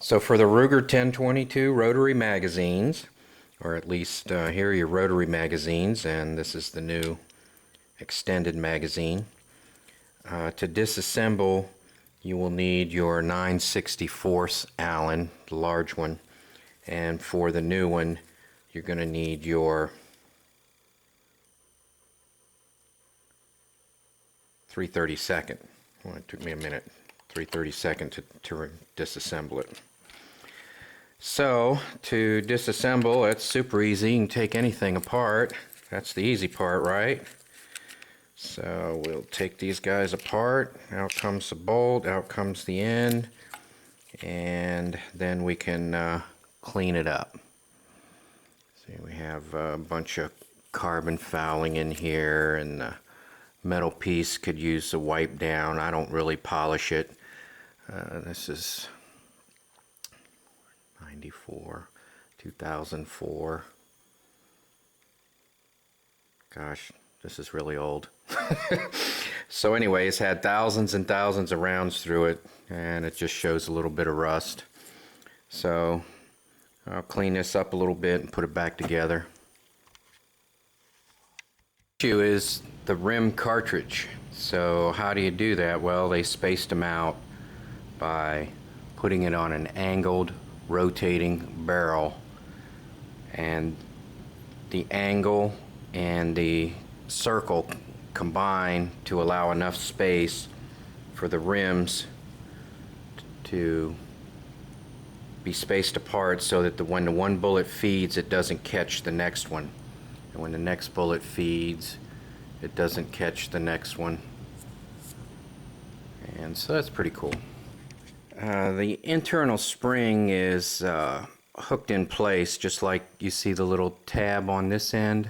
So for the Ruger 1022 Rotary magazines, or at least here are your Rotary magazines, and this is the new extended magazine. To disassemble, you will need your 9/64 Allen, the large one, and for the new one, you're going to need your 3/32. Well, it took me a minute, 3/32 to disassemble it. So, to disassemble, it's super easy. You can take anything apart. That's the easy part, right? So, we'll take these guys apart. Out comes the bolt, out comes the end, and then we can clean it up. See, we have a bunch of carbon fouling in here, and the metal piece could use a wipe down. I don't really polish it. This is 94, 2004. Gosh, this is really old. So anyways, had thousands and thousands of rounds through it, and it just shows a little bit of rust. So I'll clean this up a little bit and put it back together. The issue is the rim cartridge. So how do you do that? Well, they spaced them out by putting it on an angled rotating barrel, and the angle and the circle combine to allow enough space for the rims to be spaced apart so that when the one bullet feeds, it doesn't catch the next one, and when the next bullet feeds, it doesn't catch the next one. And so that's pretty cool. The internal spring is hooked in place, just like you see the little tab on this end.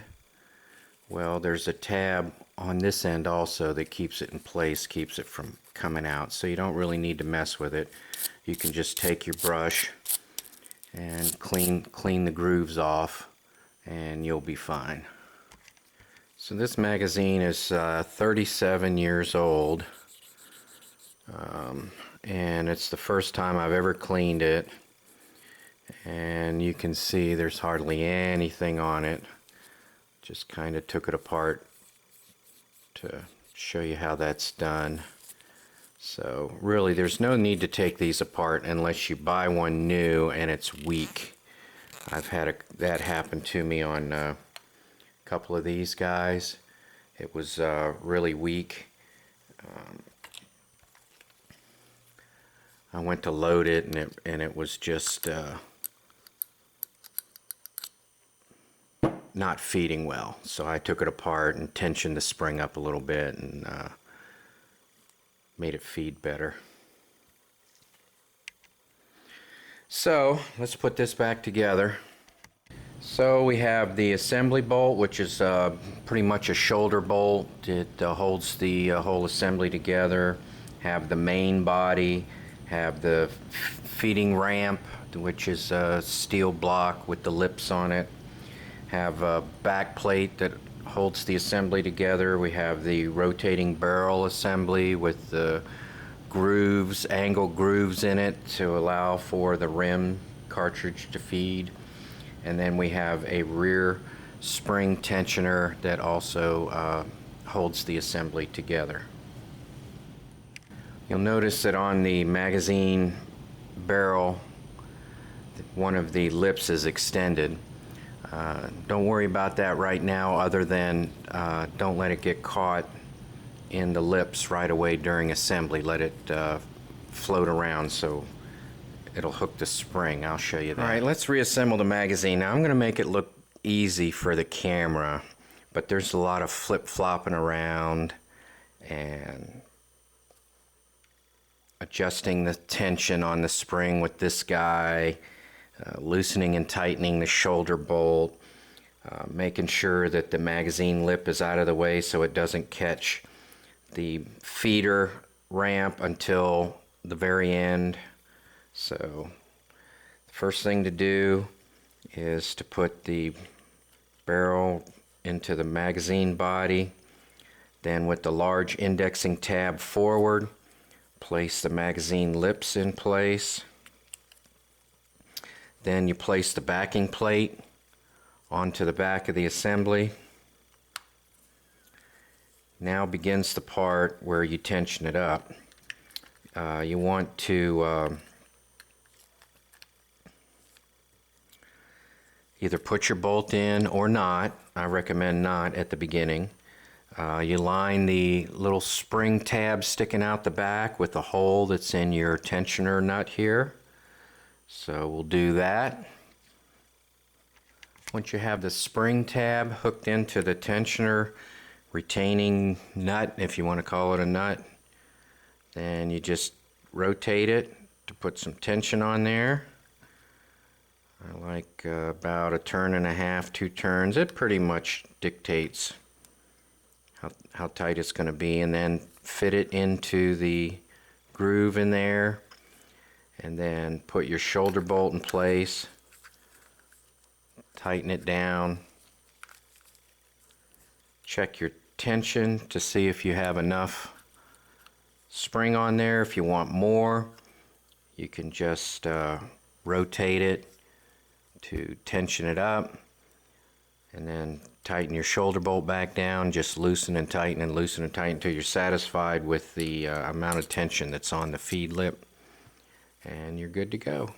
Well, there's a tab on this end also that keeps it in place, keeps it from coming out, so you don't really need to mess with it. You can just take your brush and clean the grooves off, and you'll be fine. So this magazine is 37 years old. And it's the first time I've ever cleaned it, and you can see there's hardly anything on it. Just kind of took it apart to show you how that's done. So really there's no need to take these apart unless you buy one new and it's weak. I've had that happen to me on a couple of these guys. It was really weak. I went to load it, and it was just not feeding well. So I took it apart and tensioned the spring up a little bit and made it feed better. So let's put this back together. So we have the assembly bolt, which is pretty much a shoulder bolt. It holds the whole assembly together. Have the main body. Have the feeding ramp, which is a steel block with the lips on it. Have a back plate that holds the assembly together. We have the rotating barrel assembly with the grooves, angle grooves in it to allow for the rim cartridge to feed. And then we have a rear spring tensioner that also holds the assembly together. You'll notice that on the magazine barrel, one of the lips is extended. Don't worry about that right now, other than don't let it get caught in the lips right away during assembly. Let it float around so it'll hook the spring. I'll show you that. Alright, let's reassemble the magazine. Now I'm going to make it look easy for the camera, but there's a lot of flip-flopping around and adjusting the tension on the spring with this guy, loosening and tightening the shoulder bolt, making sure that the magazine lip is out of the way so it doesn't catch the feeder ramp until the very end. So the first thing to do is to put the barrel into the magazine body, then with the large indexing tab forward, place the magazine lips in place, Then you place the backing plate onto the back of the assembly. Now begins the part where you tension it up. You want to either put your bolt in or not. I recommend not at the beginning. You line the little spring tab sticking out the back with the hole that's in your tensioner nut here. So we'll do that. Once you have the spring tab hooked into the tensioner retaining nut, if you want to call it a nut, then you just rotate it to put some tension on there. I like about a turn and a half, 2 turns. It pretty much dictates how tight it's going to be, and then fit it into the groove in there, and then put your shoulder bolt in place, tighten it down, check your tension to see if you have enough spring on there. If you want more, you can just rotate it to tension it up, and then tighten your shoulder bolt back down. Just loosen and tighten and loosen and tighten until you're satisfied with the amount of tension that's on the feed lip, and you're good to go.